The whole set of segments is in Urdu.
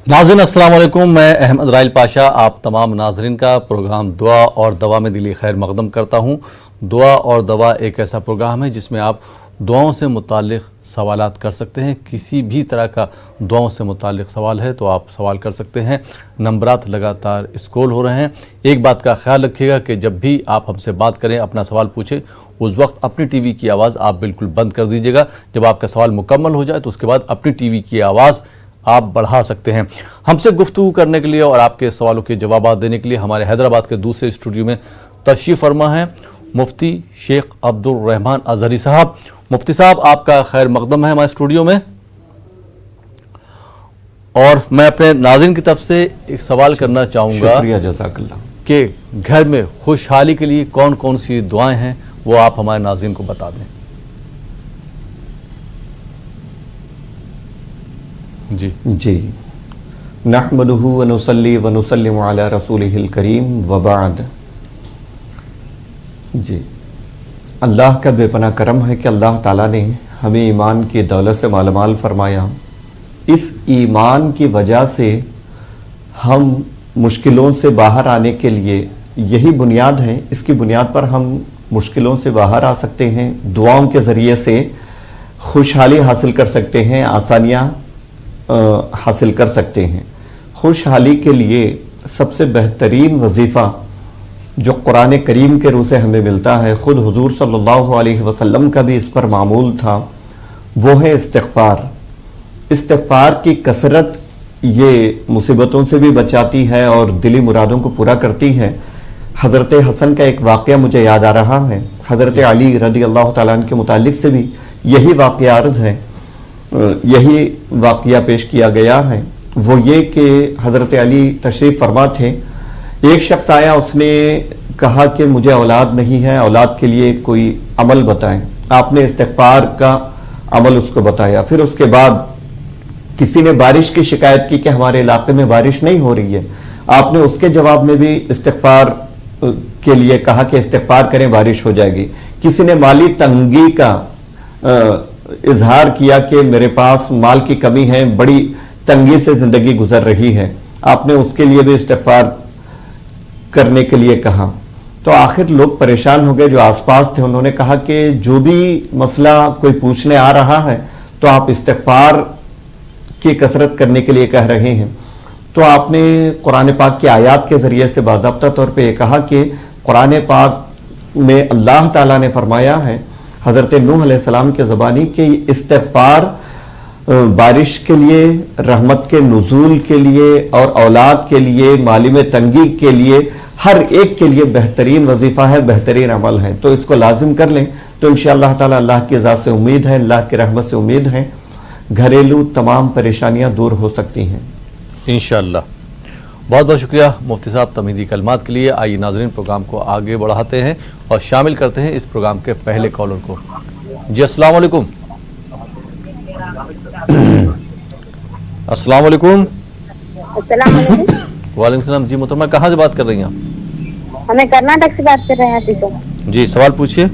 ناظرین السلام علیکم، میں احمد رائل پاشا آپ تمام ناظرین کا پروگرام دعا اور دوا میں دلی خیر مقدم کرتا ہوں۔ دعا اور دوا ایک ایسا پروگرام ہے جس میں آپ دعاؤں سے متعلق سوالات کر سکتے ہیں۔ کسی بھی طرح کا دعاؤں سے متعلق سوال ہے تو آپ سوال کر سکتے ہیں۔ نمبرات لگاتار اسکرول ہو رہے ہیں۔ ایک بات کا خیال رکھیے گا کہ جب بھی آپ ہم سے بات کریں، اپنا سوال پوچھیں، اس وقت اپنی ٹی وی کی آواز آپ بالکل بند کر دیجیے گا۔ جب آپ کا سوال مکمل ہو جائے تو اس کے بعد اپنی ٹی وی کی آواز آپ بڑھا سکتے ہیں۔ ہم سے گفتگو کرنے کے لیے اور آپ کے سوالوں کے جوابات دینے کے لیے ہمارے حیدرآباد کے دوسرے اسٹوڈیو میں تشریف فرما ہیں مفتی شیخ عبدالرحمان اظہری صاحب۔ مفتی صاحب، آپ کا خیر مقدم ہے ہمارے اسٹوڈیو میں، اور میں اپنے ناظرین کی طرف سے ایک سوال کرنا چاہوں گا۔ شکریہ، جزاک اللہ۔ کہ گھر میں خوشحالی کے لیے کون کون سی دعائیں ہیں وہ آپ ہمارے ناظرین کو بتا دیں۔ جی نحمدہ ونصلی ونسلم علی رسولہ الکریم وبعد۔ جی اللہ کا بے پناہ کرم ہے کہ اللہ تعالیٰ نے ہمیں ایمان کی دولت سے مالا مال فرمایا۔ اس ایمان کی وجہ سے ہم مشکلوں سے باہر آنے کے لیے یہی بنیاد ہے، اس کی بنیاد پر ہم مشکلوں سے باہر آ سکتے ہیں، دعاؤں کے ذریعے سے خوشحالی حاصل کر سکتے ہیں، آسانیاں حاصل کر سکتے ہیں۔ خوشحالی کے لیے سب سے بہترین وظیفہ جو قرآن کریم کے روح سے ہمیں ملتا ہے، خود حضور صلی اللہ علیہ وسلم کا بھی اس پر معمول تھا، وہ ہے استغفار۔ استغفار کی کثرت یہ مصیبتوں سے بھی بچاتی ہے اور دلی مرادوں کو پورا کرتی ہے۔ حضرت حسن کا ایک واقعہ مجھے یاد آ رہا ہے، حضرت علی رضی اللہ تعالیٰ عنہ کے متعلق سے بھی یہی واقعہ عرض ہے، یہی واقعہ پیش کیا گیا ہے۔ وہ یہ کہ حضرت علی تشریف فرما تھے، ایک شخص آیا، اس نے کہا کہ مجھے اولاد نہیں ہے، اولاد کے لیے کوئی عمل بتائیں۔ آپ نے استغفار کا عمل اس کو بتایا۔ پھر اس کے بعد کسی نے بارش کی شکایت کی کہ ہمارے علاقے میں بارش نہیں ہو رہی ہے، آپ نے اس کے جواب میں بھی استغفار کے لیے کہا کہ استغفار کریں، بارش ہو جائے گی۔ کسی نے مالی تنگی کا اظہار کیا کہ میرے پاس مال کی کمی ہے، بڑی تنگی سے زندگی گزر رہی ہے، آپ نے اس کے لیے بھی استغفار کرنے کے لیے کہا۔ تو آخر لوگ پریشان ہو گئے، جو آس پاس تھے انہوں نے کہا کہ جو بھی مسئلہ کوئی پوچھنے آ رہا ہے تو آپ استغفار کی کثرت کرنے کے لیے کہہ رہے ہیں۔ تو آپ نے قرآن پاک کی آیات کے ذریعے سے باضابطہ طور پہ یہ کہا کہ قرآن پاک میں اللہ تعالیٰ نے فرمایا ہے حضرت نوح علیہ السلام کے زبانی کہ استغفار بارش کے لیے، رحمت کے نزول کے لیے اور اولاد کے لیے، مالی میں تنگی کے لیے، ہر ایک کے لیے بہترین وظیفہ ہے، بہترین عمل ہے۔ تو اس کو لازم کر لیں تو انشاءاللہ تعالی اللہ کی ذات سے امید ہے، اللہ کی رحمت سے امید ہے، گھریلو تمام پریشانیاں دور ہو سکتی ہیں انشاءاللہ۔ بہت بہت شکریہ مفتی صاحب تمہیدی کلمات کے لیے۔ آئیے ناظرین پروگرام کو آگے بڑھاتے ہیں اور شامل کرتے ہیں اس پروگرام کے پہلے کالر کو۔ جی السلام علیکم۔ السلام علیکم۔ السلام علیکم۔ وعلیکم السلام۔ جی محترمہ، کہاں سے بات کر رہی ہیں آپ؟ ہمیں کرناٹک سے بات کر رہے ہیں ٹھیک ہے۔ جی سوال پوچھیے۔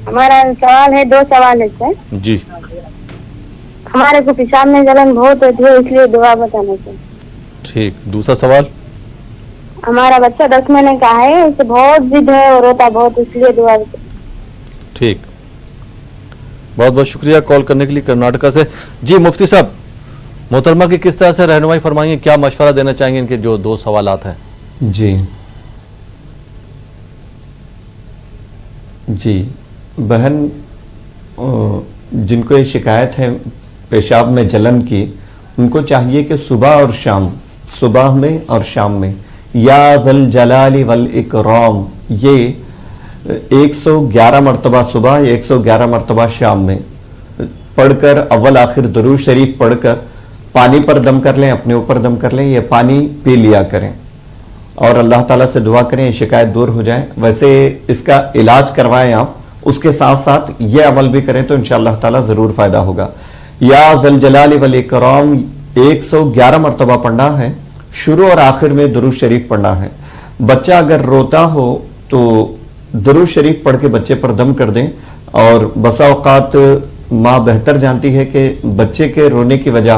ہمارا سوال ہے، 2 سوال ہے سر۔ جی ہمارے کو پیشاب میں جلن بہت ہوتی ہے، اس لیے دعا بتانا چاہیے۔ ٹھیک، دوسرا سوال۔ ہمارا بچہ 10 مہینے کا ہے، اسے بہت ضد ہے اور روتا بہت، اس لیے دعا بتانا۔ ٹھیک، بہت بہت شکریہ کال کرنے کے لیے کرناٹکا سے۔ جی مفتی صاحب، محترمہ کی کس طرح سے رہنمائی فرمائیں گے، کیا مشورہ دینا چاہیں گے ان کے جو 2 سوالات ہیں؟ جی بہن، جن کو یہ شکایت ہے پیشاب میں جلن کی، ان کو چاہیے کہ صبح اور شام، صبح میں اور شام میں یا ذل جلال والاکرام، یہ 111 مرتبہ صبح، 111 مرتبہ شام میں پڑھ کر اول آخر درود شریف پڑھ کر پانی پر دم کر لیں، اپنے اوپر دم کر لیں، یہ پانی پی لیا کریں اور اللہ تعالیٰ سے دعا کریں یہ شکایت دور ہو جائے۔ ویسے اس کا علاج کروائیں آپ، اس کے ساتھ ساتھ یہ عمل بھی کریں تو انشاءاللہ تعالیٰ ضرور فائدہ ہوگا۔ یا ذل جلال والاکرام 111 مرتبہ پڑھنا ہے، شروع اور آخر میں درود شریف پڑھنا ہے۔ بچہ اگر روتا ہو تو درود شریف پڑھ کے بچے پر دم کر دیں، اور بسا اوقات ماں بہتر جانتی ہے کہ بچے کے رونے کی وجہ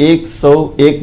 101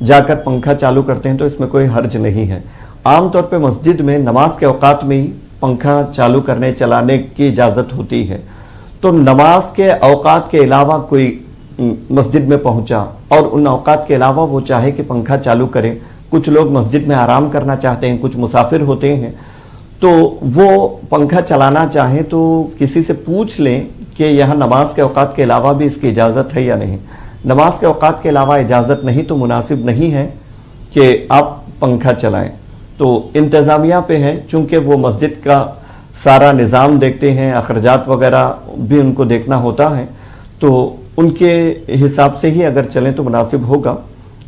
جا کر پنکھا چالو کرتے ہیں تو اس میں کوئی حرج نہیں ہے۔ عام طور پہ مسجد میں نماز کے اوقات میں ہی پنکھا چالو کرنے چلانے کی اجازت ہوتی ہے، تو نماز کے اوقات کے علاوہ کوئی مسجد میں پہنچا اور ان اوقات کے علاوہ وہ چاہے کہ پنکھا چالو کرے، کچھ لوگ مسجد میں آرام کرنا چاہتے ہیں، کچھ مسافر ہوتے ہیں، تو وہ پنکھا چلانا چاہیں تو کسی سے پوچھ لیں کہ یہاں نماز کے اوقات کے علاوہ بھی اس کی اجازت ہے یا نہیں۔ نماز کے اوقات کے علاوہ اجازت نہیں تو مناسب نہیں ہے کہ آپ پنکھا چلائیں۔ تو انتظامیہ پہ ہے، چونکہ وہ مسجد کا سارا نظام دیکھتے ہیں، اخراجات وغیرہ بھی ان کو دیکھنا ہوتا ہے، تو ان کے حساب سے ہی اگر چلیں تو مناسب ہوگا۔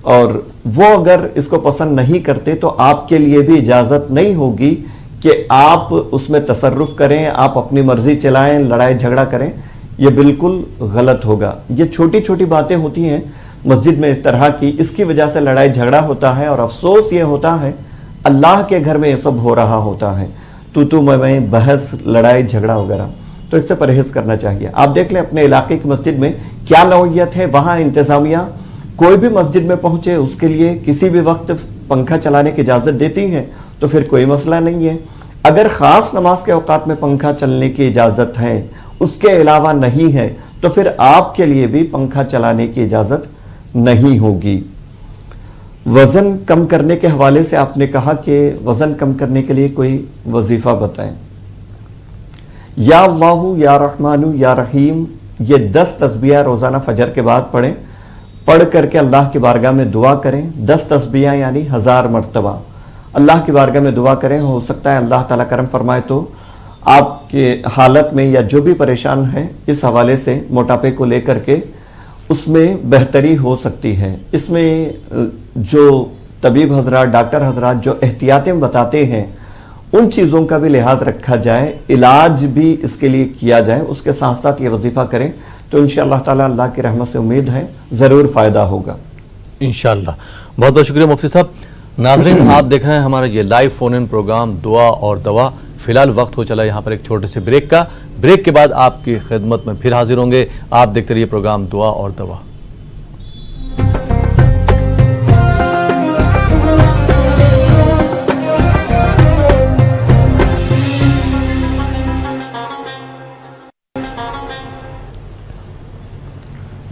اور وہ اگر اس کو پسند نہیں کرتے تو آپ کے لیے بھی اجازت نہیں ہوگی کہ آپ اس میں تصرف کریں، آپ اپنی مرضی چلائیں، لڑائی جھگڑا کریں، یہ بالکل غلط ہوگا۔ یہ چھوٹی چھوٹی باتیں ہوتی ہیں مسجد میں اس طرح کی، اس کی وجہ سے لڑائی جھگڑا ہوتا ہے، اور افسوس یہ ہوتا ہے اللہ کے گھر میں یہ سب ہو رہا ہوتا ہے، تو میں بحث، لڑائی جھگڑا وغیرہ، تو اس سے پرہیز کرنا چاہیے۔ آپ دیکھ لیں اپنے علاقے کی مسجد میں کیا نوعیت ہے، وہاں انتظامیہ کوئی بھی مسجد میں پہنچے اس کے لیے کسی بھی وقت پنکھا چلانے کی اجازت دیتی ہے، تو پھر کوئی مسئلہ نہیں ہے۔ اگر خاص نماز کے اوقات میں پنکھا چلنے کی اجازت ہے، اس کے علاوہ نہیں ہے، تو پھر آپ کے لیے بھی پنکھا چلانے کی اجازت نہیں ہوگی۔ وزن کم کرنے کے حوالے سے آپ نے کہا کہ وزن کم کرنے کے لیے کوئی وظیفہ بتائیں۔ یا اللہ یا رحمان یا رحیم، یہ 10 تسبیحہ روزانہ فجر کے بعد پڑھیں، پڑھ کر کے اللہ کی بارگاہ میں دعا کریں۔ 10 تسبیحہ یعنی 1000 مرتبہ اللہ کی بارگاہ میں دعا کریں۔ ہو سکتا ہے اللہ تعالیٰ کرم فرمائے تو آپ کے حالت میں یا جو بھی پریشان ہے اس حوالے سے موٹاپے کو لے کر کے اس میں بہتری ہو سکتی ہے۔ اس میں جو طبیب حضرات، ڈاکٹر حضرات جو احتیاطیں بتاتے ہیں ان چیزوں کا بھی لحاظ رکھا جائے، علاج بھی اس کے لیے کیا جائے، اس کے ساتھ ساتھ یہ وظیفہ کریں تو انشاءاللہ تعالیٰ اللہ کی رحمت سے امید ہے ضرور فائدہ ہوگا انشاءاللہ۔ بہت بہت شکریہ مفتی صاحب۔ ناظرین، آپ دیکھ رہے ہیں ہمارا یہ لائیو فون ان پروگرام دعا اور دوا۔ فی الحال وقت ہو چلا یہاں پر ایک چھوٹے سے بریک کا۔ بریک کے بعد آپ کی خدمت میں پھر حاضر ہوں گے۔ آپ دیکھتے رہیے پروگرام دعا اور دوا۔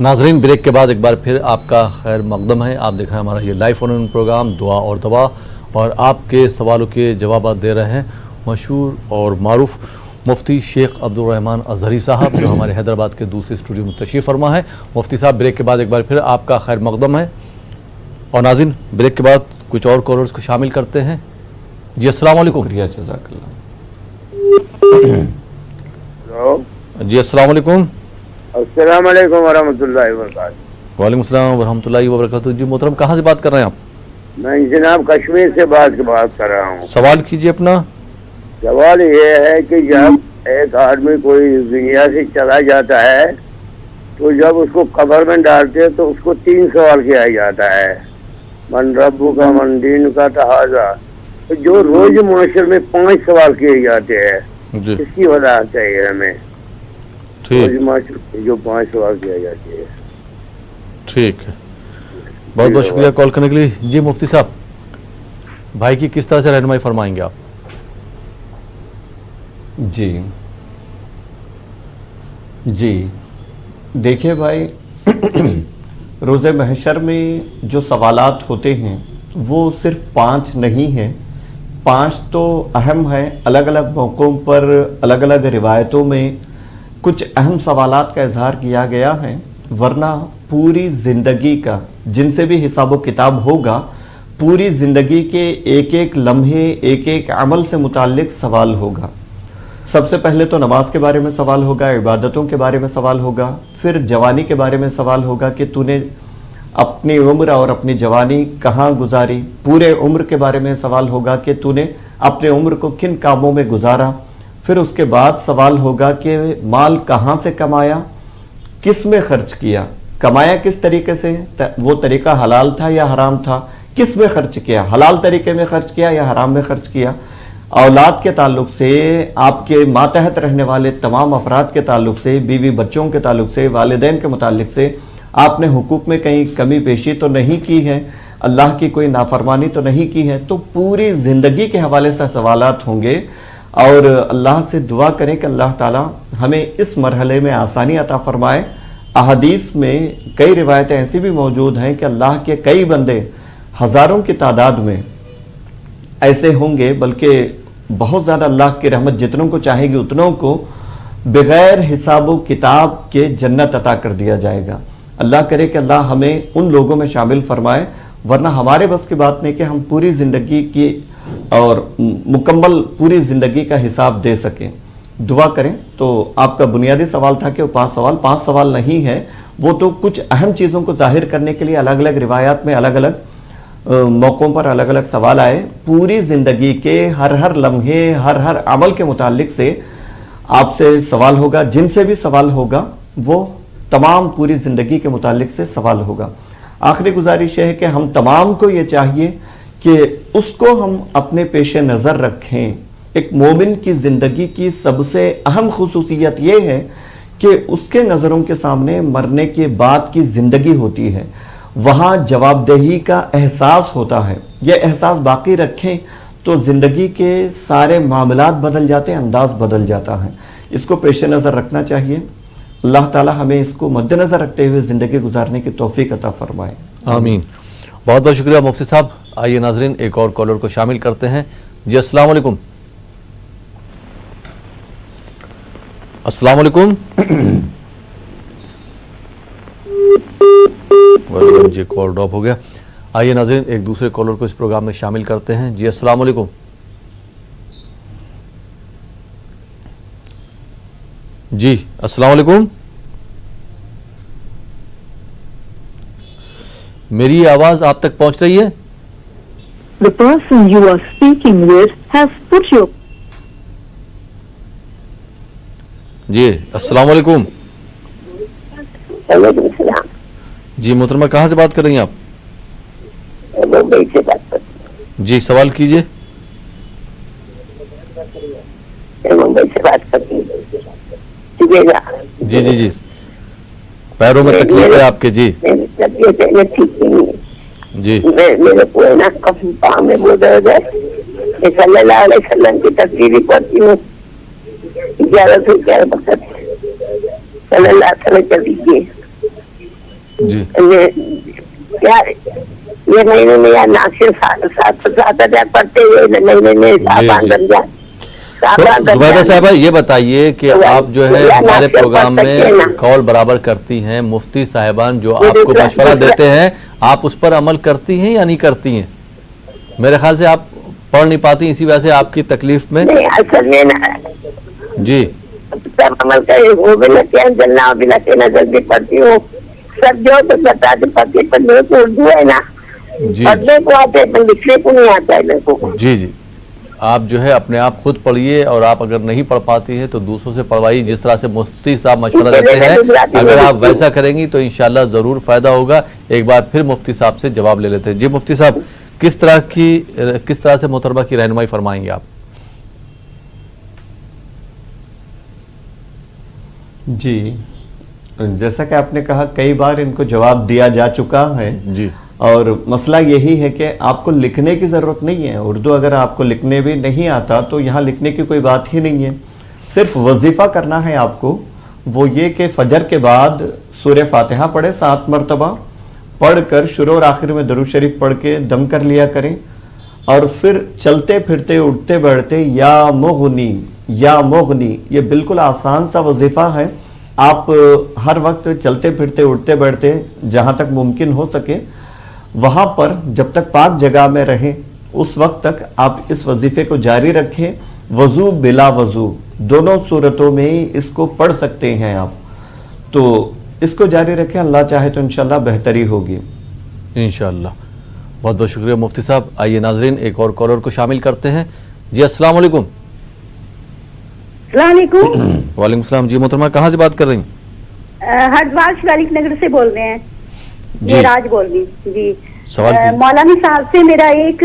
ناظرین، بریک کے بعد ایک بار پھر آپ کا خیر مقدم ہے۔ آپ دیکھ رہے ہیں ہمارا یہ لائیو فون ان پروگرام دعا اور دوا، اور آپ کے سوالوں کے جوابات دے رہے ہیں مشہور اور معروف مفتی شیخ عبدالرحمن اظہری صاحب، جو ہمارے حیدرآباد کے دوسرے اسٹوڈیو میں تشریف فرما ہے۔ مفتی صاحب، بریک کے بعد ایک بار پھر آپ کا خیر مقدم ہے۔ اور ناظرین، بریک کے بعد کچھ اور کالرز کو شامل کرتے ہیں۔ جی السلام علیکم۔ شکریہ، جزاک اللہ۔ جی السلام علیکم۔ السلام علیکم ورحمۃ اللہ وبرکاتہ۔ وعلیکم السلام ورحمۃ اللہ وبرکاتہ۔ جی محترم، کہاں سے بات کر رہے ہیں آپ؟ میں جناب کشمیر سے بات کر رہا ہوں۔ سوال کیجیے اپنا۔ سوال یہ ہے کہ جب ایک آدمی کوئی دنیا سے چلا جاتا ہے تو جب اس کو قبر میں ڈالتے ہیں تو اس کو 3 سوال کیا جاتا ہے، من ربو کا، من دین کا، تحازا، جو روز معاشر میں 5 سوال کیے جاتے ہیں، جی اس کی وضاحت چاہیے ہمیں۔ ٹھیک، روز معاشر میں جو 5 سوال کیے جاتے ہیں۔ ٹھیک ہے، بہت بہت شکریہ کال کرنے کے لیے۔ جی مفتی صاحب، بھائی کی کس طرح سے رہنمائی فرمائیں گے آپ؟ جی دیکھیں بھائی، روز محشر میں جو سوالات ہوتے ہیں وہ صرف 5 نہیں ہیں، 5 تو اہم ہے۔ الگ الگ موقعوں پر الگ الگ روایتوں میں کچھ اہم سوالات کا اظہار کیا گیا ہے، ورنہ پوری زندگی کا جن سے بھی حساب و کتاب ہوگا، پوری زندگی کے ایک ایک لمحے، ایک ایک عمل سے متعلق سوال ہوگا۔ سب سے پہلے تو نماز کے بارے میں سوال ہوگا، عبادتوں کے بارے میں سوال ہوگا، پھر جوانی کے بارے میں سوال ہوگا کہ تو نے اپنی عمر اور اپنی جوانی کہاں گزاری، پورے عمر کے بارے میں سوال ہوگا کہ تو نے اپنے عمر کو کن کاموں میں گزارا، پھر اس کے بعد سوال ہوگا کہ مال کہاں سے کمایا، کس میں خرچ کیا، کمایا کس طریقے سے، وہ طریقہ حلال تھا یا حرام تھا، کس میں خرچ کیا، حلال طریقے میں خرچ کیا یا حرام میں خرچ کیا، اولاد کے تعلق سے، آپ کے ماتحت رہنے والے تمام افراد کے تعلق سے، بیوی بچوں کے تعلق سے، والدین کے متعلق سے آپ نے حقوق میں کہیں کمی بیشی تو نہیں کی ہے، اللہ کی کوئی نافرمانی تو نہیں کی ہے, تو پوری زندگی کے حوالے سے سوالات ہوں گے. اور اللہ سے دعا کریں کہ اللہ تعالی ہمیں اس مرحلے میں آسانی عطا فرمائے. احادیث میں کئی روایتیں ایسی بھی موجود ہیں کہ اللہ کے کئی بندے ہزاروں کی تعداد میں ایسے ہوں گے, بلکہ بہت زیادہ اللہ کی رحمت جتنوں کو چاہے گی اتنوں کو بغیر حساب و کتاب کے جنت عطا کر دیا جائے گا. اللہ کرے کہ اللہ ہمیں ان لوگوں میں شامل فرمائے, ورنہ ہمارے بس کی بات نہیں کہ ہم پوری زندگی کی اور مکمل پوری زندگی کا حساب دے سکیں. دعا کریں. تو آپ کا بنیادی سوال تھا کہ وہ 5 سوال نہیں ہے, وہ تو کچھ اہم چیزوں کو ظاہر کرنے کے لیے الگ الگ روایات میں الگ الگ موقعوں پر الگ الگ سوال آئے. پوری زندگی کے ہر لمحے ہر عمل کے متعلق سے آپ سے سوال ہوگا. جن سے بھی سوال ہوگا وہ تمام پوری زندگی کے متعلق سے سوال ہوگا. آخری گزارش ہے کہ ہم تمام کو یہ چاہیے کہ اس کو ہم اپنے پیش نظر رکھیں. ایک مومن کی زندگی کی سب سے اہم خصوصیت یہ ہے کہ اس کے نظروں کے سامنے مرنے کے بعد کی زندگی ہوتی ہے, وہاں جواب دہی کا احساس ہوتا ہے. یہ احساس باقی رکھیں تو زندگی کے سارے معاملات بدل جاتے ہیں, انداز بدل جاتا ہے. اس کو پیش نظر رکھنا چاہیے. اللہ تعالی ہمیں اس کو مد نظر رکھتے ہوئے زندگی گزارنے کی توفیق عطا فرمائے. آمین. بہت بہت شکریہ مفتی صاحب. آئیے ناظرین ایک اور کالر کو شامل کرتے ہیں. جی السلام علیکم. السلام علیکم. جی کال ڈراپ ہو گیا. آئیے ناظرین ایک دوسرے کالر کو اس پروگرام میں شامل کرتے ہیں. جی السلام علیکم. جی السلام علیکم. میری آواز آپ تک پہنچ رہی ہے؟ The person you are speaking with has put your جی السلام علیکم. وعلیکم السلام. جی محترمہ کہاں سے بات کر رہی ہیں آپ؟ ممبئی سے بات کرتی ہوں. جی سوال کیجئے. ممبئی سے بات کرتی ہوں. جی جی جی پیروں میں تکلیف ہے آپ کے؟ جی طبیعت ٹھیک نہیں ہے. جی میرے پورے نا پاؤں میں وہ درد ہے. صلی اللہ علیہ وسلم کی تصویر پڑھتی ہوں 11 سے 11 وقت صلی اللہ علیہ وسلم کر دیجیے. جی کیا یہ مہینے میں یا ناک سے 7,000 پڑھتے ہوئے مہینے میں صاحبان بن جائے. زبیدہ صاحبہ یہ بتائیے کہ آپ جو ہے ہمارے پروگرام میں قول برابر کرتی ہیں, مفتی صاحبان جو آپ کو مشورہ دیتے ہیں آپ اس پر عمل کرتی ہیں یا نہیں کرتی ہیں؟ میرے خیال سے آپ پڑھ نہیں پاتی اسی وجہ سے آپ کی تکلیف میں. اصل میں جی سب عمل کرے وہ بھی نہ کیا جلنا بھی نہ کہنا جلدی پڑھتی ہوں. سب جو تو بتا دے پڑھتی پڑھنے کو اردو ہے نا, پڑھنے کو آتے ہیں لکھنے کو نہیں آتا ہے میرے کو. جی جی آپ جو ہے اپنے آپ خود پڑھیے, اور آپ اگر نہیں پڑھ پاتی ہیں تو دوسروں سے پڑھوائیے جس طرح سے مفتی صاحب مشورہ دیتے ہیں. اگر آپ ویسا کریں گی تو انشاءاللہ ضرور فائدہ ہوگا. ایک بار پھر مفتی صاحب سے جواب لے لیتے ہیں. جی مفتی صاحب کس طرح سے محترمہ کی رہنمائی فرمائیں گے آپ؟ جی جیسا کہ آپ نے کہا کئی بار ان کو جواب دیا جا چکا ہے. جی اور مسئلہ یہی ہے کہ آپ کو لکھنے کی ضرورت نہیں ہے. اردو اگر آپ کو لکھنے بھی نہیں آتا تو یہاں لکھنے کی کوئی بات ہی نہیں ہے. صرف وظیفہ کرنا ہے آپ کو, وہ یہ کہ فجر کے بعد سورہ فاتحہ پڑھے 7 مرتبہ, پڑھ کر شروع اور آخر میں درود شریف پڑھ کے دم کر لیا کریں, اور پھر چلتے پھرتے اٹھتے بیٹھتے یا مغنی یا مغنی. یہ بالکل آسان سا وظیفہ ہے. آپ ہر وقت چلتے پھرتے اٹھتے بیٹھتے جہاں تک ممکن ہو سکے وہاں پر جب تک پاک جگہ میں رہیں اس وقت تک آپ اس وظیفے کو جاری رکھیں. وضو بلا وضو دونوں صورتوں میں اس کو پڑھ سکتے ہیں آپ, تو اس کو جاری رکھیں. اللہ چاہے تو انشاءاللہ بہتری ہوگی انشاءاللہ. بہت بہت شکریہ مفتی صاحب. آئیے ناظرین ایک اور کالر کو شامل کرتے ہیں. جی السلام علیکم. السلام علیکم. وعلیکم السلام. جی محترمہ کہاں سے بات کر رہی ہیں؟ ہردوار شیوالک نگر سے بول رہے ہیں. جی راج بول رہی. جی سوال مولانا صاحب سے میرا ایک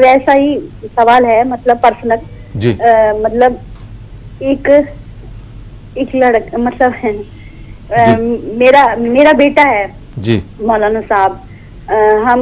ویسا ہی سوال ہے, مطلب پرسنل. جی مطلب ایک لڑکا, مطلب میرا بیٹا ہے. جی مولانا صاحب ہم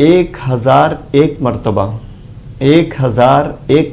1001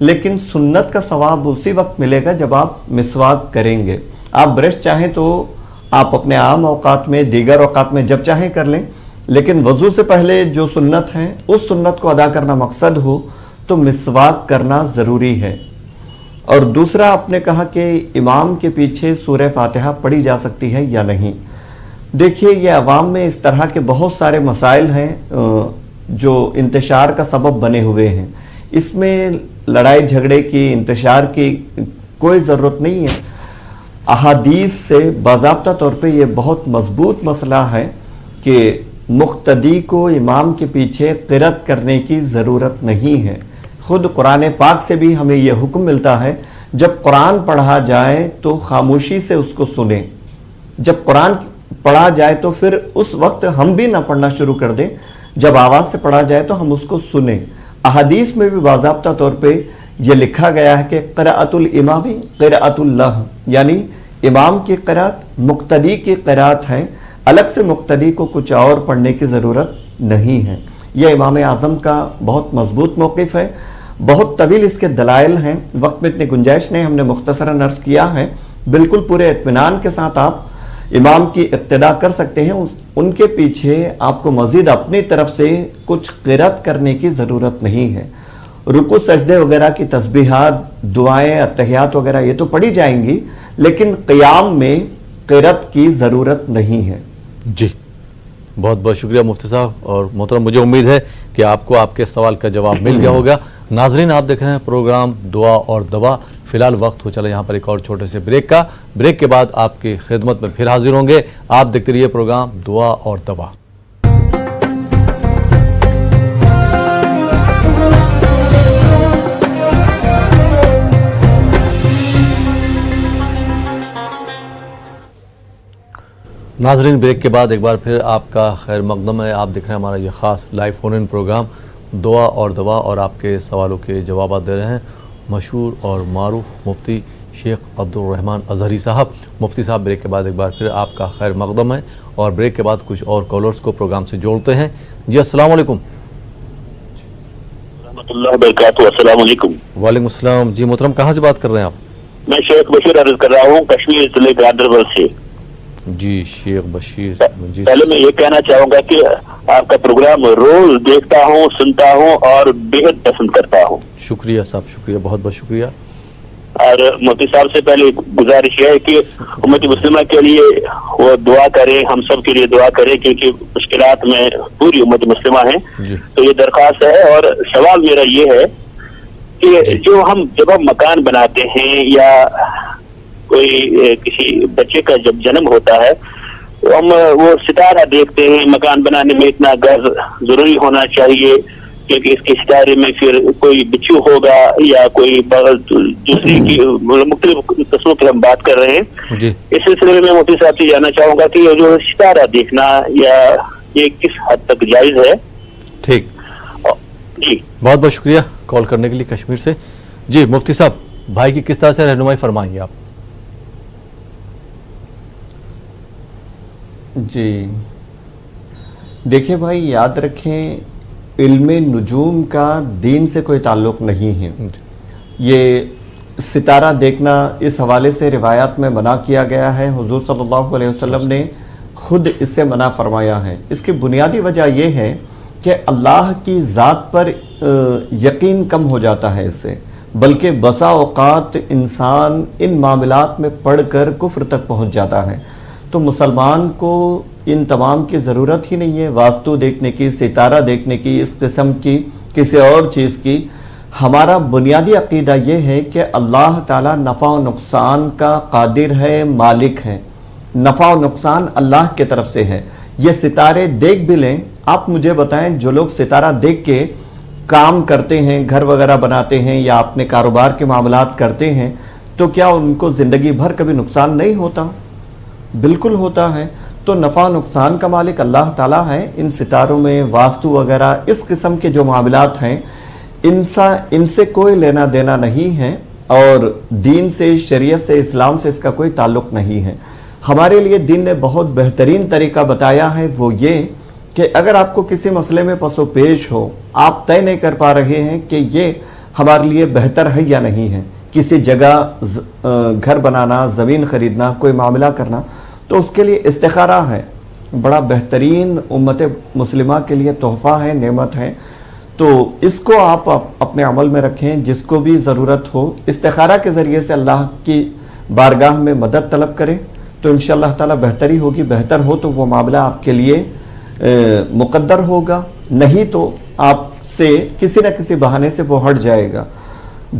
لیکن سنت کا ثواب اسی وقت ملے گا جب آپ مسواک کریں گے. آپ برش چاہیں تو آپ اپنے عام اوقات میں، دیگر اوقات میں جب چاہیں کر لیں، لیکن وضو سے پہلے جو سنت ہے اس سنت کو ادا کرنا مقصد ہو تو مسواک کرنا ضروری ہے. اور دوسرا آپ نے کہا کہ امام کے پیچھے سورہ فاتحہ پڑھی جا سکتی ہے یا نہیں. دیکھیے یہ عوام میں اس طرح کے بہت سارے مسائل ہیں جو انتشار کا سبب بنے ہوئے ہیں. اس میں لڑائی جھگڑے کی، انتشار کی کوئی ضرورت نہیں ہے. احادیث سے باضابطہ طور پہ یہ بہت مضبوط مسئلہ ہے کہ مقتدی کو امام کے پیچھے قرأت کرنے کی ضرورت نہیں ہے. خود قرآن پاک سے بھی ہمیں یہ حکم ملتا ہے جب قرآن پڑھا جائے تو خاموشی سے اس کو سنیں. جب قرآن پڑھا جائے تو پھر اس وقت ہم بھی نہ پڑھنا شروع کر دیں، جب آواز سے پڑھا جائے تو ہم اس کو سنیں. احادیث میں بھی باضابطہ طور پہ یہ لکھا گیا ہے کہ قراءۃ الامام قراءۃ اللہ، یعنی امام کی قرأت مقتدی کی قرأت ہے، الگ سے مقتدی کو کچھ اور پڑھنے کی ضرورت نہیں ہے. یہ امام اعظم کا بہت مضبوط موقف ہے. بہت طویل اس کے دلائل ہیں، وقت میں اتنی گنجائش نہیں، ہم نے مختصراً عرض کیا ہے. بالکل پورے اطمینان کے ساتھ آپ امام کی اقتداء کر سکتے ہیں. ان کے پیچھے آپ کو مزید اپنی طرف سے کچھ قرأت کرنے کی ضرورت نہیں ہے. رکوع سجدے وغیرہ کی تسبیحات، دعائیں، اتحیات وغیرہ یہ تو پڑھی جائیں گی، لیکن قیام میں قرأت کی ضرورت نہیں ہے. جی بہت بہت شکریہ مفتی صاحب. اور محترم مجھے امید ہے کہ آپ کو آپ کے سوال کا جواب مل گیا ہوگا. ناظرین آپ دیکھ رہے ہیں پروگرام دعا اور دوا. فی الحال وقت ہو چلا یہاں پر ایک اور چھوٹے سے بریک کا. بریک کے بعد آپ کی خدمت میں پھر حاضر ہوں گے. آپ دیکھتے رہیے پروگرام دعا اور دوا. ناظرین بریک کے بعد ایک بار پھر آپ کا خیر مقدم ہے. آپ دیکھ رہے ہیں ہمارا یہ خاص لائیو فون ان پروگرام دعا اور دوا، اور آپ کے سوالوں کے جوابات دے رہے ہیں مشہور اور معروف مفتی شیخ عبدالرحمن اظہری صاحب. مفتی صاحب بریک کے بعد ایک بار پھر آپ کا خیر مقدم ہے، اور بریک کے بعد کچھ اور کالرز کو پروگرام سے جوڑتے ہیں. جی السلام علیکم. ورحمۃ اللہ وبرکاتہ. السلام علیکم. وعلیکم السلام. جی محترم کہاں سے بات کر رہے ہیں آپ؟ میں شیخ بشیر عرض کر رہا ہوں کشمیر ضلع گاندربل سے. جی شیخ بشیر. جی پہلے میں یہ کہنا چاہوں گا کہ آپ کا پروگرام روز دیکھتا ہوں، سنتا ہوں اور بےحد پسند کرتا ہوں. شکریہ صاحب، شکریہ، بہت بہت شکریہ. اور مفتی صاحب سے پہلے گزارش یہ ہے کہ امت مسلمہ کے لیے وہ دعا کریں، ہم سب کے لیے دعا کریں، کیونکہ مشکلات میں پوری امت مسلمہ ہیں. تو یہ درخواست ہے. اور سوال میرا یہ ہے کہ جب ہم مکان بناتے ہیں یا کوئی کسی بچے کا جب جنم ہوتا ہے تو ہم وہ ستارہ دیکھتے ہیں. مکان بنانے میں اتنا گز ضروری ہونا چاہیے کیونکہ اس کے ستارے میں پھر کوئی بچو ہوگا یا کوئی دوسری کی مختلف قسموں کی ہم بات کر رہے ہیں. اس سلسلے میں مفتی صاحب سے جاننا چاہوں گا کہ یہ جو ستارہ دیکھنا یا یہ کس حد تک جائز ہے؟ ٹھیک جی بہت بہت شکریہ کال کرنے کے لیے کشمیر سے. جی مفتی صاحب بھائی کی کس طرح سے رہنمائی فرمائیں گے آپ؟ جی دیکھیں بھائی، یاد رکھیں علم نجوم کا دین سے کوئی تعلق نہیں ہے. یہ ستارہ دیکھنا اس حوالے سے روایات میں منع کیا گیا ہے. حضور صلی اللہ علیہ وسلم نے خود اس سے منع فرمایا ہے. اس کی بنیادی وجہ یہ ہے کہ اللہ کی ذات پر یقین کم ہو جاتا ہے اس سے، بلکہ بسا اوقات انسان ان معاملات میں پڑھ کر کفر تک پہنچ جاتا ہے. تو مسلمان کو ان تمام کی ضرورت ہی نہیں ہے، واسطو دیکھنے کی، ستارہ دیکھنے کی، اس قسم کی کسی اور چیز کی. ہمارا بنیادی عقیدہ یہ ہے کہ اللہ تعالیٰ نفع و نقصان کا قادر ہے، مالک ہے. نفع و نقصان اللہ کے طرف سے ہے. یہ ستارے دیکھ بھی لیں، آپ مجھے بتائیں جو لوگ ستارہ دیکھ کے کام کرتے ہیں، گھر وغیرہ بناتے ہیں یا اپنے کاروبار کے معاملات کرتے ہیں، تو کیا ان کو زندگی بھر کبھی نقصان نہیں ہوتا؟ بالکل ہوتا ہے. تو نفع و نقصان کا مالک اللہ تعالیٰ ہے. ان ستاروں میں واسطو وغیرہ اس قسم کے جو معاملات ہیں ان سے کوئی لینا دینا نہیں ہے، اور دین سے، شریعت سے، اسلام سے اس کا کوئی تعلق نہیں ہے. ہمارے لیے دین نے بہت بہترین طریقہ بتایا ہے، وہ یہ کہ اگر آپ کو کسی مسئلے میں پس و پیش ہو، آپ طے نہیں کر پا رہے ہیں کہ یہ ہمارے لیے بہتر ہے یا نہیں ہے. کسی جگہ گھر بنانا، زمین خریدنا، کوئی معاملہ کرنا، تو اس کے لیے استخارہ ہے، بڑا بہترین امت مسلمہ کے لیے تحفہ ہے، نعمت ہے. تو اس کو آپ اپنے عمل میں رکھیں. جس کو بھی ضرورت ہو استخارہ کے ذریعے سے اللہ کی بارگاہ میں مدد طلب کریں تو انشاءاللہ تعالی بہتری ہوگی. بہتر ہو تو وہ معاملہ آپ کے لیے مقدر ہوگا، نہیں تو آپ سے کسی نہ کسی بہانے سے وہ ہٹ جائے گا.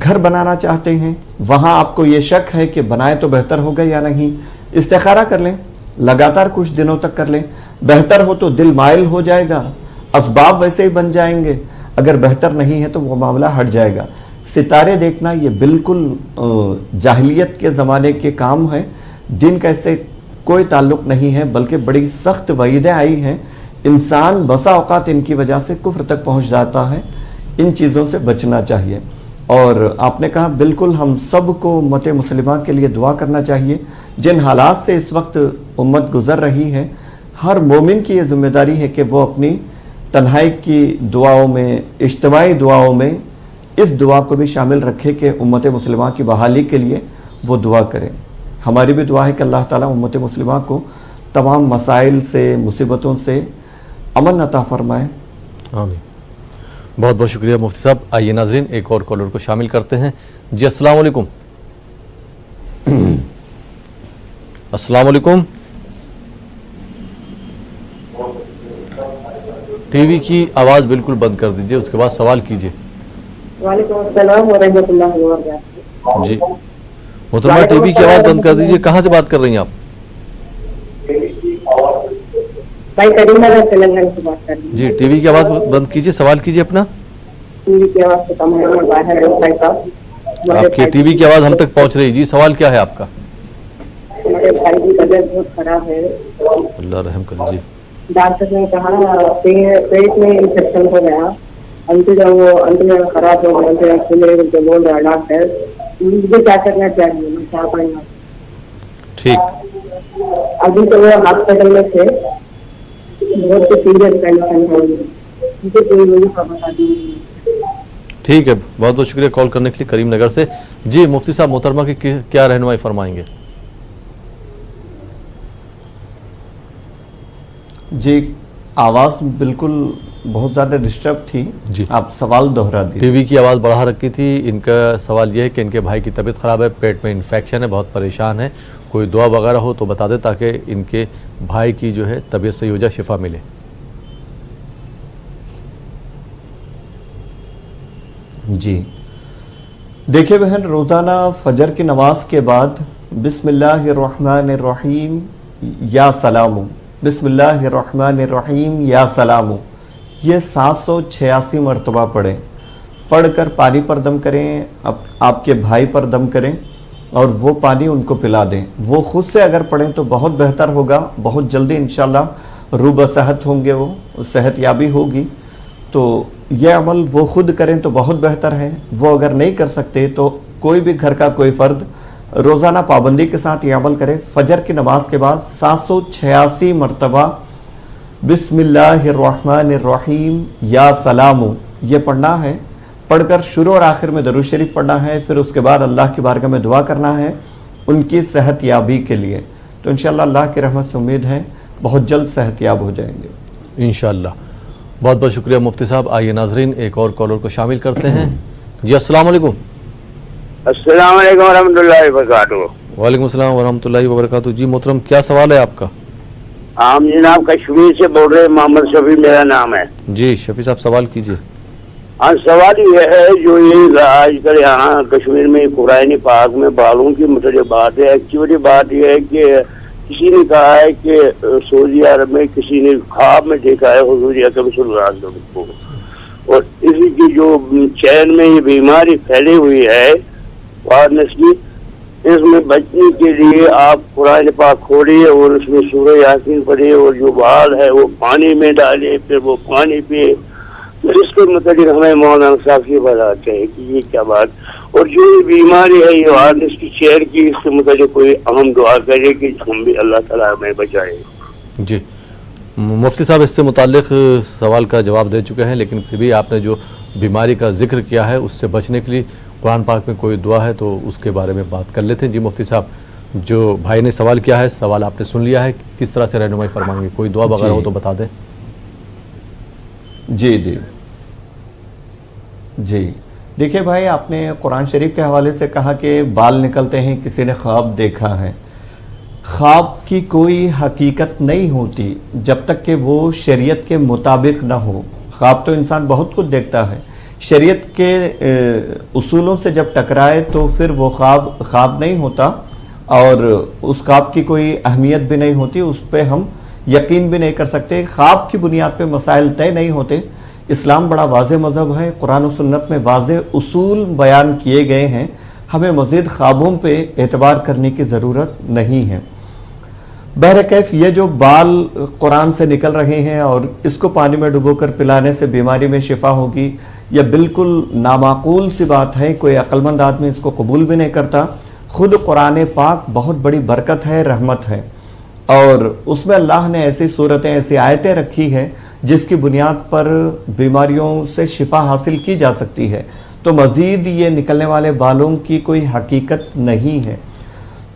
گھر بنانا چاہتے ہیں، وہاں آپ کو یہ شک ہے کہ بنائے تو بہتر ہوگا یا نہیں، استخارہ کر لیں، لگاتار کچھ دنوں تک کر لیں. بہتر ہو تو دل مائل ہو جائے گا، اسباب ویسے ہی بن جائیں گے. اگر بہتر نہیں ہے تو وہ معاملہ ہٹ جائے گا. ستارے دیکھنا یہ بالکل جاہلیت کے زمانے کے کام ہے، دین کا اس سے کوئی تعلق نہیں ہے، بلکہ بڑی سخت وعیدیں آئی ہیں. انسان بسا اوقات ان کی وجہ سے کفر تک پہنچ جاتا ہے. ان چیزوں سے بچنا چاہیے. اور آپ نے کہا بالکل ہم سب کو امت مسلمہ کے لیے دعا کرنا چاہیے. جن حالات سے اس وقت امت گزر رہی ہے، ہر مومن کی یہ ذمہ داری ہے کہ وہ اپنی تنہائی کی دعاؤں میں، اجتماعی دعاؤں میں اس دعا کو بھی شامل رکھے کہ امت مسلمہ کی بحالی کے لیے وہ دعا کریں. ہماری بھی دعا ہے کہ اللہ تعالیٰ امت مسلمہ کو تمام مسائل سے، مصیبتوں سے امن عطا فرمائے. آمین. بہت بہت شکریہ مفتی صاحب. آئیے ناظرین ایک اور کالر کو شامل کرتے ہیں. جی السلام علیکم. السلام علیکم. ٹی وی کی آواز بالکل بند کر دیجئے، اس کے بعد سوال کیجئے. وعلیکم السلام ورحمۃ اللہ وبرکاتہ. جی محترمہ ٹی وی کی آواز بند کر دیجئے. کہاں سے بات کر رہی ہیں آپ؟ بھائی کریم نگر تلنگانہ سے بات کر رہی ہوں. جی ٹی وی کی آواز بند کیجئے، سوال کیجئے اپنا. ٹی وی کی آواز سے کم ہے باہر ہے بھائی صاحب. آپ کی ٹی وی کی آواز ہم تک پہنچ رہی. جی سوال کیا ہے آپ کا؟ میرے بھائی کی طبیعت بہت خراب ہے. اللہ رحم کرے. جی ڈاکٹر نے کہا پیٹ میں انفیکشن ہو گیا، انتظام خراب ہو گیا، بول رہا ڈاکٹر. مجھے کیا کرنا چاہیے؟ میں کیا پڑھنا؟ ٹھیک. ابھی تو وہ ہاسپٹل میں تھے، بہت سیریس کنڈیشن ہے. مجھے کوئی وہی بتا دیجیے. ٹھیک ہے، بہت بہت شکریہ کال کرنے کے لیے کریم نگر سے. جی مفتی صاحب محترمہ کی کیا رہنمائی فرمائیں گے؟ جی آواز بالکل بہت زیادہ ڈسٹرب تھی. جی آپ سوال دہرا دیجیے. ٹی وی کی آواز بڑھا رکھی تھی. ان کا سوال یہ ہے کہ ان کے بھائی کی طبیعت خراب ہے، پیٹ میں انفیکشن ہے، بہت پریشان ہے. کوئی دعا وغیرہ ہو تو بتا دے تاکہ ان کے بھائی کی جو ہے طبیعت صحیح ہو جائے، شفا ملے. جی دیکھیں بہن، روزانہ فجر کی نماز کے بعد بسم اللہ الرحمن الرحیم یا سلام، بسم اللہ الرحمن الرحیم یا سلام، یہ 786 مرتبہ پڑھیں. پڑھ کر پانی پر دم کریں، آپ کے بھائی پر دم کریں اور وہ پانی ان کو پلا دیں. وہ خود سے اگر پڑھیں تو بہت بہتر ہوگا. بہت جلدی انشاءاللہ روح صحت ہوں گے، وہ صحت یابی ہوگی. تو یہ عمل وہ خود کریں تو بہت بہتر ہے. وہ اگر نہیں کر سکتے تو کوئی بھی گھر کا کوئی فرد روزانہ پابندی کے ساتھ یہ عمل کرے. فجر کی نماز کے بعد 786 مرتبہ بسم اللہ الرحمن الرحیم یا سلام یہ پڑھنا ہے. پڑھ کر شروع اور آخر میں درود شریف پڑھنا ہے. پھر اس کے بعد اللہ کی بارگاہ میں دعا کرنا ہے ان کی صحت یابی کے لیے. تو انشاءاللہ اللہ کی رحمت سے امید ہے بہت جلد صحت یاب ہو جائیں گے انشاءاللہ. بہت بہت شکریہ مفتی صاحب. آئیے ناظرین ایک اور کالر کو شامل کرتے ہیں. جی السلام علیکم. السلام علیکم ورحمۃ اللہ وبرکاتہ. وعلیکم السلام ورحمۃ اللہ وبرکاتہ. جی محترم کیا سوال ہے آپ کا؟ ہم جناب کشمیر سے بول رہے ہیں، محمد شفیع میرا نام ہے. جی شفیع صاحب سوال کیجیے. ہاں سوال یہ ہے جو یہ آج کل یہاں کشمیر میں قرآن پاک میں بالوں کی متعلق بات ہے. ایکچولی بات یہ ہے کہ کسی نے کہا ہے کہ سعودی عرب میں کسی نے خواب میں دیکھا ہے حضور اکرم صلی اللہ علیہ وسلم کو، اور اسی کی جو چین میں یہ بیماری پھیلی ہوئی ہے نسلی، اس میں بچنے کے لیے آپ قرآن پاک کھولیے اور اس میں سورہ یاسین پڑھیے اور جو بال ہے وہ پانی میں ڈالے، پھر وہ پانی پیے. تو اس کے متعلق ہمیں مولانا صاحب کی بتاتے ہیں کہ یہ کیا بات، اور جو یہ بیماری ہے یہ وارنس کی چیر کی، اس کے متعلق کوئی اہم دعا کرے کہ ہم بھی اللہ تعالیٰ ہمیں بچائے. جی مفتی صاحب اس سے متعلق سوال کا جواب دے چکے ہیں، لیکن پھر بھی آپ نے جو بیماری کا ذکر کیا ہے، اس سے بچنے کے لیے قرآن پاک میں کوئی دعا ہے تو اس کے بارے میں بات کر لیتے ہیں۔ جی مفتی صاحب، جو بھائی نے سوال کیا ہے، سوال آپ نے سن لیا ہے، کس طرح سے رہنمائی فرمائیں گے؟ کوئی دعا وغیرہ ہو تو بتا دیں۔ جی جی جی دیکھیں بھائی، آپ نے قرآن شریف کے حوالے سے کہا کہ بال نکلتے ہیں، کسی نے خواب دیکھا ہے۔ خواب کی کوئی حقیقت نہیں ہوتی جب تک کہ وہ شریعت کے مطابق نہ ہو۔ خواب تو انسان بہت کچھ دیکھتا ہے، شریعت کے اصولوں سے جب ٹکرائے تو پھر وہ خواب نہیں ہوتا، اور اس خواب کی کوئی اہمیت بھی نہیں ہوتی، اس پہ ہم یقین بھی نہیں کر سکتے۔ خواب کی بنیاد پہ مسائل طے نہیں ہوتے۔ اسلام بڑا واضح مذہب ہے، قرآن و سنت میں واضح اصول بیان کیے گئے ہیں، ہمیں مزید خوابوں پہ اعتبار کرنے کی ضرورت نہیں ہے۔ بہرکیف یہ جو بال قرآن سے نکل رہے ہیں اور اس کو پانی میں ڈبو کر پلانے سے بیماری میں شفا ہوگی، یہ بالکل نامعقول سی بات ہے، کوئی عقل مند آدمی اس کو قبول بھی نہیں کرتا۔ خود قرآن پاک بہت بڑی برکت ہے، رحمت ہے، اور اس میں اللہ نے ایسی صورتیں، ایسی آیتیں رکھی ہیں جس کی بنیاد پر بیماریوں سے شفا حاصل کی جا سکتی ہے، تو مزید یہ نکلنے والے بالوں کی کوئی حقیقت نہیں ہے۔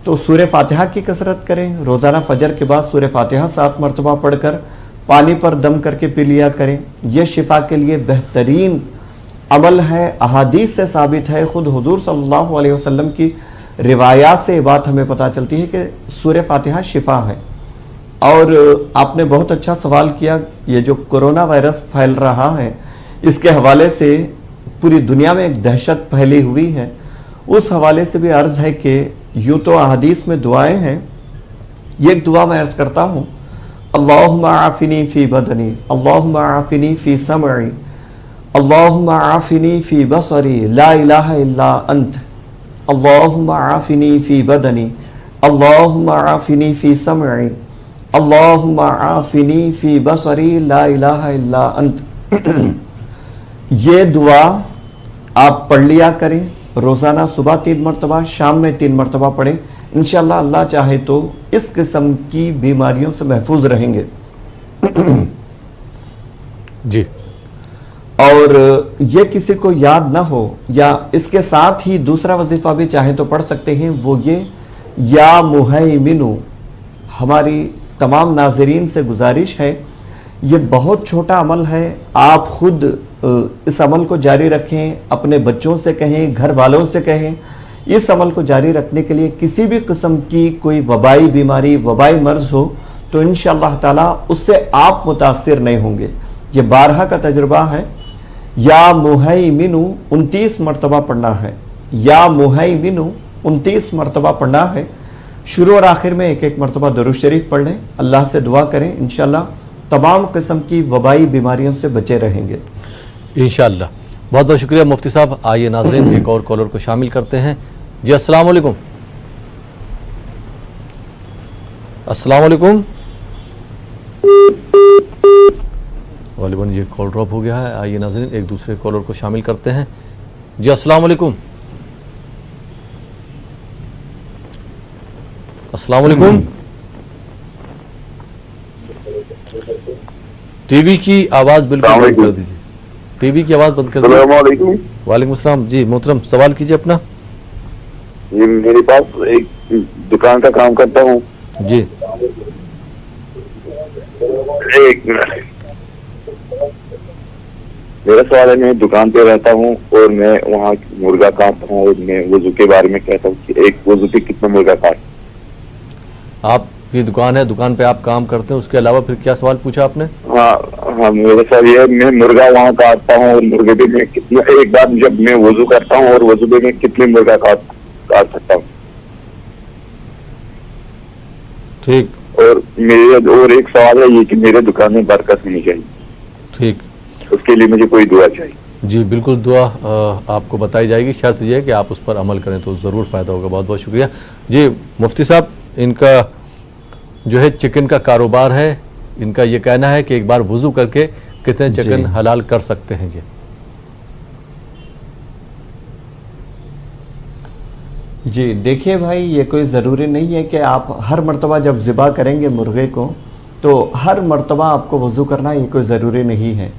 تو سورہ فاتحہ کی کثرت کریں، روزانہ فجر کے بعد سورہ فاتحہ 7 مرتبہ پڑھ کر پانی پر دم کر کے پی لیا کریں، یہ شفا کے لیے بہترین عمل ہے، احادیث سے ثابت ہے، خود حضور صلی اللہ علیہ وسلم کی روایات سے یہ بات ہمیں پتہ چلتی ہے کہ سورہ فاتحہ شفا ہے۔ اور آپ نے بہت اچھا سوال کیا، یہ جو کرونا وائرس پھیل رہا ہے اس کے حوالے سے پوری دنیا میں ایک دہشت پھیلی ہوئی ہے، اس حوالے سے بھی عرض ہے کہ یوں تو احادیث میں دعائیں ہیں، یہ ایک دعا میں عرض کرتا ہوں، اللہم عافنی فی بدنی، اللہم عافنی فی سمعی، اللہم عافنی فی بصری، لا الہ الا انت، اللہم عافنی فی بدنی، اللہم عافنی فی سمعی، اللہم عافنی فی بصری، لا الہ الا انت۔ یہ دعا آپ پڑھ لیا کریں، روزانہ صبح 3 مرتبہ، شام میں 3 مرتبہ پڑھیں، انشاءاللہ اللہ چاہے تو اس قسم کی بیماریوں سے محفوظ رہیں گے۔ جی، اور یہ کسی کو یاد نہ ہو یا اس کے ساتھ ہی دوسرا وظیفہ بھی چاہیں تو پڑھ سکتے ہیں، وہ یہ یا مہیمنو۔ ہماری تمام ناظرین سے گزارش ہے، یہ بہت چھوٹا عمل ہے، آپ خود اس عمل کو جاری رکھیں، اپنے بچوں سے کہیں، گھر والوں سے کہیں، اس عمل کو جاری رکھنے کے لیے کسی بھی قسم کی کوئی وبائی بیماری، وبائی مرض ہو تو انشاءاللہ تعالیٰ اس سے آپ متاثر نہیں ہوں گے۔ یہ بارہا کا تجربہ ہے۔ یا مہیمنو 29 مرتبہ پڑھنا ہے، یا مہیمنو 29 مرتبہ پڑھنا ہے۔ شروع اور آخر میں ایک مرتبہ درود شریف پڑھ لیں، اللہ سے دعا کریں، انشاءاللہ تمام قسم کی وبائی بیماریوں سے بچے رہیں گے انشاءاللہ۔ بہت بہت شکریہ مفتی صاحب۔ آئیے ناظرین ایک اور کالر کو شامل کرتے ہیں۔ جی السلام علیکم۔ السلام علیکم۔ غالباً یہ کال ڈراپ ہو گیا ہے۔ آئیے ناظرین ایک دوسرے کالر کو شامل کرتے ہیں۔ جی السلام علیکم۔ السلام علیکم۔ ٹی وی کی آواز بالکل بند کر دیجیے، ٹی وی کی آواز بند کر دیجیے۔ السلام علیکم۔ وعلیکم السلام۔ جی محترم سوال کیجیے اپنا۔ یہ میرے پاس ایک دکان کا کام کرتا ہوں۔ جی ایک منٹ، میرا سوال ہے، میں دکان پہ رہتا ہوں اور میں وہاں مرغا کاٹتا ہوں، اور میں وضو کے بارے میں کہتا ہوں کہ ایک وضو پہ کتنا مرغا کاٹ۔ آپ کی دکان ہے، دکان پہ آپ کام کرتے ہیں، اس کے علاوہ پھر کیا سوال پوچھا آپ نے؟ ہاں میرا سوال یہ ہے، میں مرغا وہاں کاٹتا ہوں اور مرغے پہ میں کتنا، ایک بار جب میں وضو کرتا ہوں اور وضو پہ میں کتنے مرغا کاٹ سکتا ہوں؟ ٹھیک۔ اور میرے اور ایک سوال ہے یہ کہ میرے دکان میں برکت ہونی چاہیے، ٹھیک، اس کے لیے مجھے کوئی دعا چاہیے۔ جی بالکل، دعا آپ کو بتائی جائے گی، شرط یہ ہے کہ آپ اس پر عمل کریں تو ضرور فائدہ ہوگا۔ بہت بہت شکریہ۔ جی مفتی صاحب، ان کا جو ہے چکن کا کاروبار ہے، ان کا یہ کہنا ہے کہ ایک بار وضو کر کے کتنے چکن حلال کر سکتے ہیں؟ جی دیکھیے بھائی، یہ کوئی ضروری نہیں ہے کہ آپ ہر مرتبہ جب ذبح کریں گے مرغے کو تو ہر مرتبہ آپ کو وضو کرنا، یہ کوئی ضروری نہیں ہے۔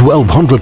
1200